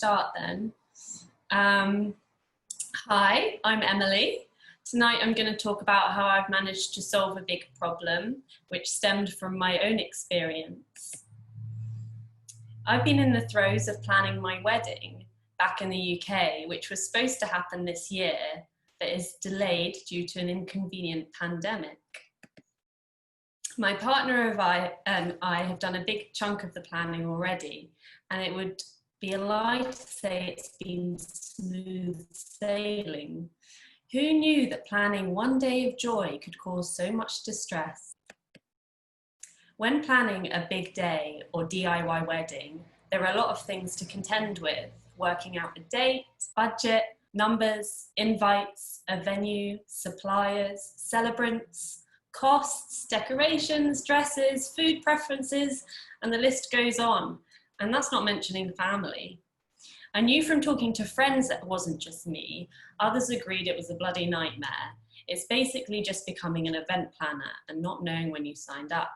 start then. Hi, I'm Emily. Tonight I'm going to talk about how I've managed to solve a big problem which stemmed from my own experience. I've been in the throes of planning my wedding back in the UK, which was supposed to happen this year, but is delayed due to an inconvenient pandemic. My partner and I have done a big chunk of the planning already, and it would be a lie to say it's been smooth sailing. Who knew that planning one day of joy could cause so much distress? When planning a big day or DIY wedding, there are a lot of things to contend with: working out a date, budget, numbers, invites, a venue, suppliers, celebrants, costs, decorations, dresses, food preferences, and the list goes on. And that's not mentioning family. I knew from talking to friends that it wasn't just me. Others agreed it was a bloody nightmare. It's basically just becoming an event planner and not knowing when you signed up.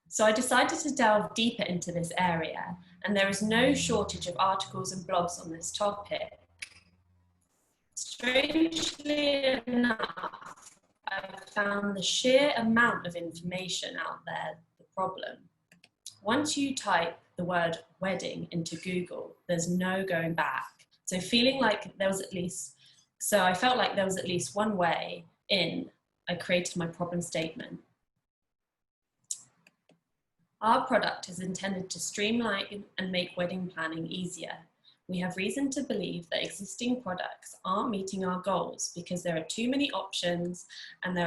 So I decided to delve deeper into this area, and there is no shortage of articles and blogs on this topic. Strangely enough, I've found the sheer amount of information out there the problem. Once you type the word wedding into Google, there's no going back. So I felt like there was at least one way in. I created my problem statement. Our product is intended to streamline and make wedding planning easier. We have reason to believe that existing products aren't meeting our goals because there are too many options, and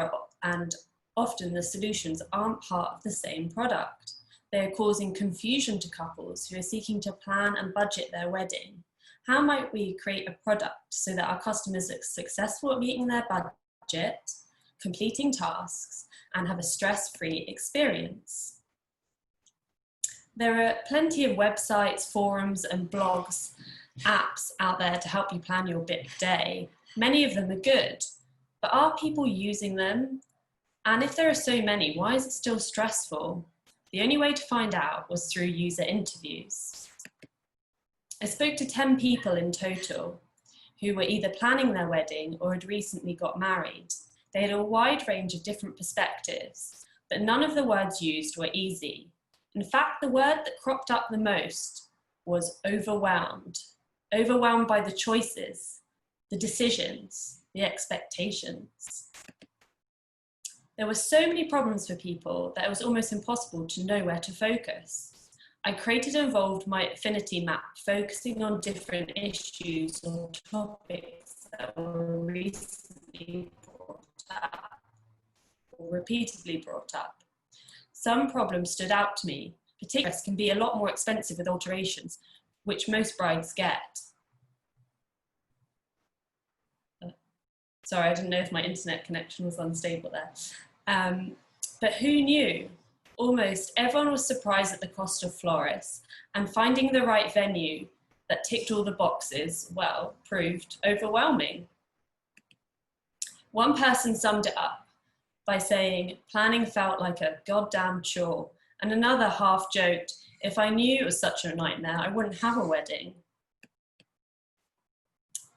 often the solutions aren't part of the same product. They are causing confusion to couples who are seeking to plan and budget their wedding. How might we create a product so that our customers are successful at meeting their budget, completing tasks, and have a stress-free experience? There are plenty of websites, forums, and blogs, apps out there to help you plan your big day. Many of them are good, but are people using them? And if there are so many, why is it still stressful? The only way to find out was through user interviews. I spoke to 10 people in total who were either planning their wedding or had recently got married. They had a wide range of different perspectives, but none of the words used were easy. In fact, the word that cropped up the most was overwhelmed. Overwhelmed by the choices, the decisions, the expectations. There were so many problems for people that it was almost impossible to know where to focus. I created and evolved my affinity map, focusing on different issues or topics that were recently brought up or repeatedly brought up. Some problems stood out to me. Particularly can be a lot more expensive with alterations, which most brides get. Sorry, I didn't know if my internet connection was unstable there. But who knew? Almost everyone was surprised at the cost of florists, and finding the right venue that ticked all the boxes, well, proved overwhelming. One person summed it up by saying, planning felt like a goddamn chore, and another half joked, if I knew it was such a nightmare, I wouldn't have a wedding.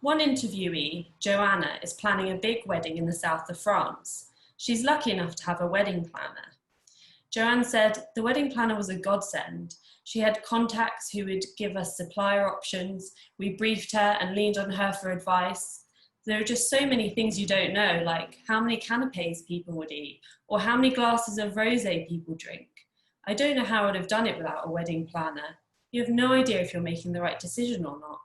One interviewee, Joanna, is planning a big wedding in the south of France. She's lucky enough to have a wedding planner. Joanne said, the wedding planner was a godsend. She had contacts who would give us supplier options. We briefed her and leaned on her for advice. There are just so many things you don't know, like how many canapes people would eat, or how many glasses of rosé people drink. I don't know how I would have done it without a wedding planner. You have no idea if you're making the right decision or not.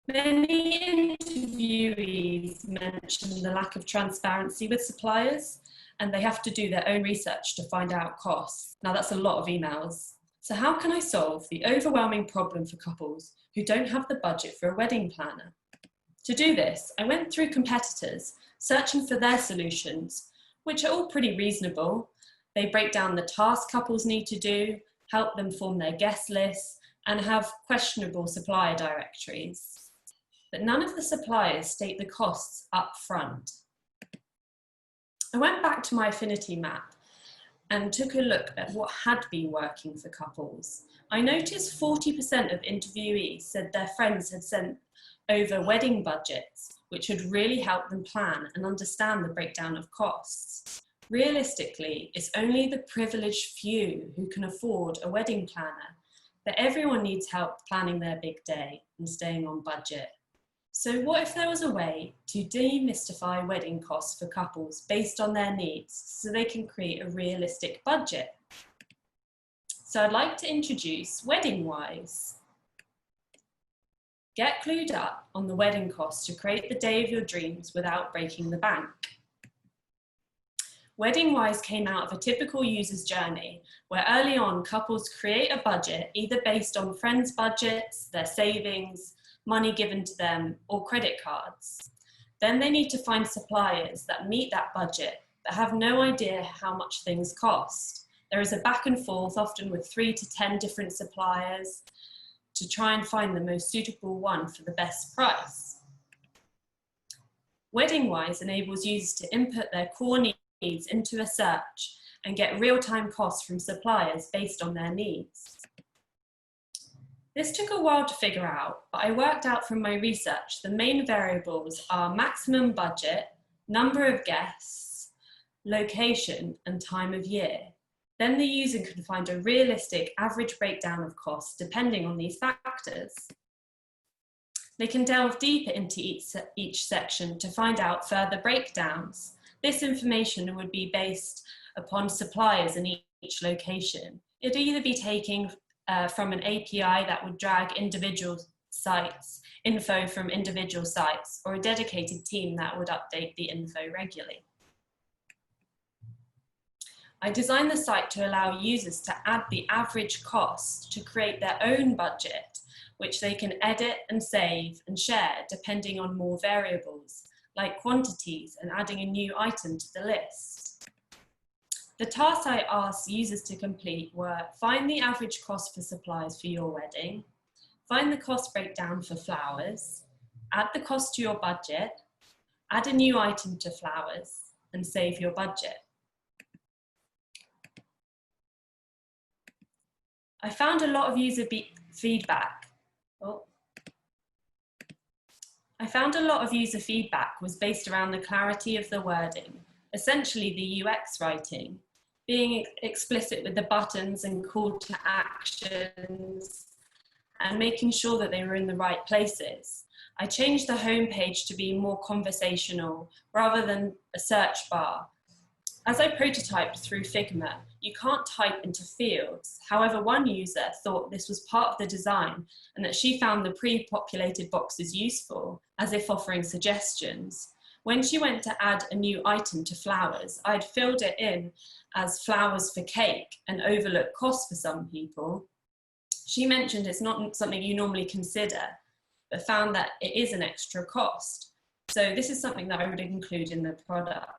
Many interviewees mentioned the lack of transparency with suppliers, and they have to do their own research to find out costs. Now that's a lot of emails. So how can I solve the overwhelming problem for couples who don't have the budget for a wedding planner? To do this, I went through competitors, searching for their solutions, which are all pretty reasonable. They break down the tasks couples need to do, help them form their guest lists, and have questionable supplier directories. But none of the suppliers state the costs up front. I went back to my affinity map and took a look at what had been working for couples, I noticed 40% of interviewees said their friends had sent over wedding budgets, which had really helped them plan and understand the breakdown of costs. Realistically, it's only the privileged few who can afford a wedding planner, but everyone needs help planning their big day and staying on budget. So what if there was a way to demystify wedding costs for couples based on their needs so they can create a realistic budget? So I'd like to introduce WeddingWise. Get clued up on the wedding costs to create the day of your dreams without breaking the bank. WeddingWise came out of a typical user's journey where early on couples create a budget either based on friends' budgets, their savings, money given to them, or credit cards. Then they need to find suppliers that meet that budget but have no idea how much things cost. There is a back and forth, often with 3 to 10 different suppliers, to try and find the most suitable one for the best price. WeddingWise enables users to input their core needs into a search and get real-time costs from suppliers based on their needs. This took a while to figure out, but I worked out from my research the main variables are maximum budget, number of guests, location, and time of year. Then the user can find a realistic average breakdown of costs depending on these factors. They can delve deeper into each section to find out further breakdowns. This information would be based upon suppliers in each location. It'd either be taking from an API that would drag individual sites, info from individual sites, or a dedicated team that would update the info regularly. I designed the site to allow users to add the average cost to create their own budget, which they can edit and save and share depending on more variables, like quantities and adding a new item to the list. The tasks I asked users to complete were: find the average cost for supplies for your wedding, find the cost breakdown for flowers, add the cost to your budget, add a new item to flowers, and save your budget. I found a lot of user feedback. I found a lot of user feedback was based around the clarity of the wording, essentially the UX writing, being explicit with the buttons and call to actions, and making sure that they were in the right places. I changed the homepage to be more conversational rather than a search bar. As I prototyped through Figma, you can't type into fields. However, one user thought this was part of the design and that she found the pre-populated boxes useful, as if offering suggestions. When she went to add a new item to flowers, I'd filled it in as flowers for cake, an overlooked cost for some people. She mentioned it's not something you normally consider, but found that it is an extra cost. So this is something that I would include in the product.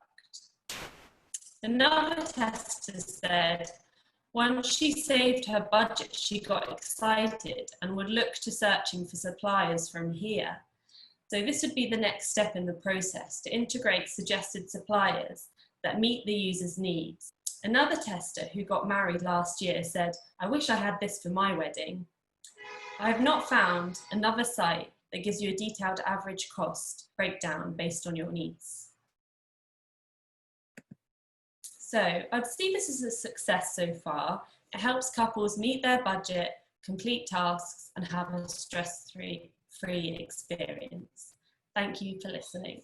Another tester said, once she saved her budget, she got excited and would look to searching for suppliers from here. So this would be the next step in the process, to integrate suggested suppliers that meet the user's needs. Another tester who got married last year said, I wish I had this for my wedding. I have not found another site that gives you a detailed average cost breakdown based on your needs. So I'd see this as a success so far. It helps couples meet their budget, complete tasks, and have a stress-free experience. Thank you for listening.